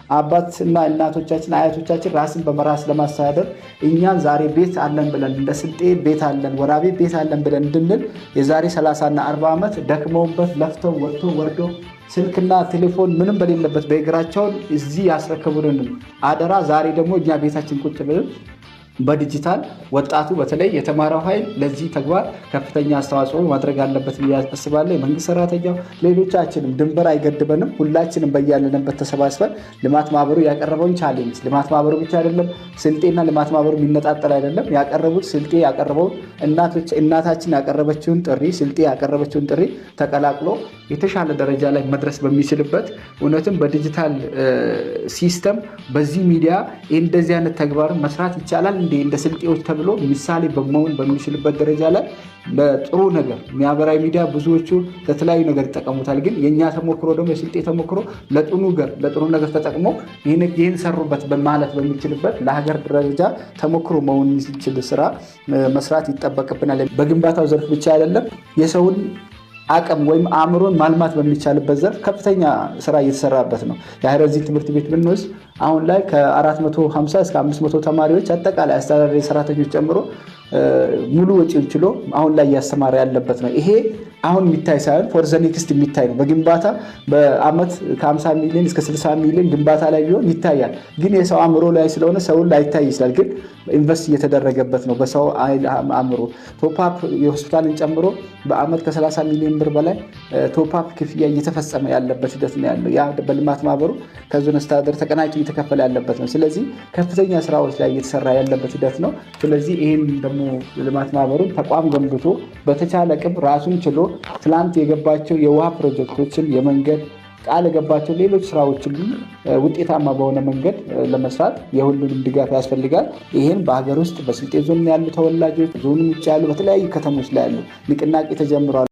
አባትና እናቶቻችን አያቶቻችን ራስን በመራስ ለማስተዳደር እኛን ዛሬ ቤት አለን ብለን እንደ ስልጤ ቤት አለን ወራቤ ቤት አለን ብለን እንድንል የዛሬ 30 እና 40 ዓመት ደክመውበት ለፍተው ወጥቶ ወርዶ ስልክና ቴሌፎን ምንም በሌለበት በእግራቸውን እዚህ ያስረከቡልን አደራ ዛሬ ደግሞ እኛ ቤታችን ቁጭ ብለን በዲጂታል ወጣቱ በተለይ የተማረው ኃይል ለዚህ ተግባር ከፍተኛ አስተዋጽኦ ማድረግ አለበት ብዬ አስባለሁ። የመንግስት ሰራተኛው ሌሎቻችንም ድንበር አይገድበንም። ሁላችንም በያለንበት ተሰባስበን ልማት ማህበሩ ያቀረበውን ቻሌንጅ ልማት ማህበሩ ብቻ አይደለም ስልጤና ልማት ማህበሩ የሚነጣጠል አይደለም። ያቀረቡት ስልጤ ያቀረበውን እናታችን ያቀረበችውን ጥሪ ስልጤ ያቀረበችውን ጥሪ ተቀላቅሎ የተሻለ ደረጃ ላይ መድረስ በሚችልበት እውነትም በዲጂታል ሲስተም በዚህ ሚዲያ እንደዚህ አይነት ተግባር መስራት ይቻላል እንደ ስልጤዎች ተብሎ ምሳሌ በመሆን በሚችልበት ደረጃ ላይ ለጥሩ ነገር ማህበራዊ ሚዲያ ብዙዎቹ ለተለያዩ ነገር ይጠቀሙታል። ግን የኛ ተሞክሮ ደግሞ የስልጤ ተሞክሮ ለጥሩ ነገር ተጠቅሞ ይህን ሰሩበት በማለት በሚችልበት ለሀገር ደረጃ ተሞክሮ መሆን የሚችል ስራ መስራት ይጠበቅብናል። በግንባታው ዘርፍ ብቻ አይደለም የሰውን አቅም ወይም አእምሮን ማልማት በሚቻልበት ዘርፍ ከፍተኛ ስራ እየተሰራበት ነው። የሀረርዚ ትምህርት ቤት ብንወስድ አሁን ላይ ከ450 እስከ 500 ተማሪዎች አጠቃላይ አስተዳዳሪ ሰራተኞች ጨምሮ ሙሉ ወጪውን ችሎ አሁን ላይ እያስተማረ ያለበት ነው። ይሄ አሁን የሚታይ ሳይሆን ፎር ዘ ኔክስት የሚታይ ነው። በግንባታ በአመት ከ50 ሚሊዮን እስከ 60 ሚሊዮን ግንባታ ላይ ቢሆን ይታያል። ግን የሰው አእምሮ ላይ ስለሆነ ሰውን ላይታይ ይችላል። ግን ኢንቨስት እየተደረገበት ነው በሰው አእምሮ። ቶፕአፕ የሆስፒታልን ጨምሮ በአመት ከ30 ሚሊዮን ብር በላይ ቶፕአፕ ክፍያ እየተፈጸመ ያለበት ሂደት ነው ያለው። ያ በልማት ማህበሩ ከዞን አስተዳደር ተቀናጅቶ እየተከፈለ ያለበት ነው። ስለዚህ ከፍተኛ ስራዎች ላይ እየተሰራ ያለበት ሂደት ነው። ስለዚህ ይህም ደግሞ ልማት ማህበሩን ተቋም ገንብቶ በተቻለ ቅም ራሱን ችሎ ትላንት የገባቸው የውሃ ፕሮጀክቶችን የመንገድ ቃል የገባቸው ሌሎች ስራዎችን ውጤታማ በሆነ መንገድ ለመስራት የሁሉንም ድጋፍ ያስፈልጋል። ይህን በሀገር ውስጥ በስልጤ ዞን ያሉ ተወላጆች ዞኑ ውጭ ያሉ በተለያዩ ከተሞች ላይ ያሉ ንቅናቄ ተጀምሯል።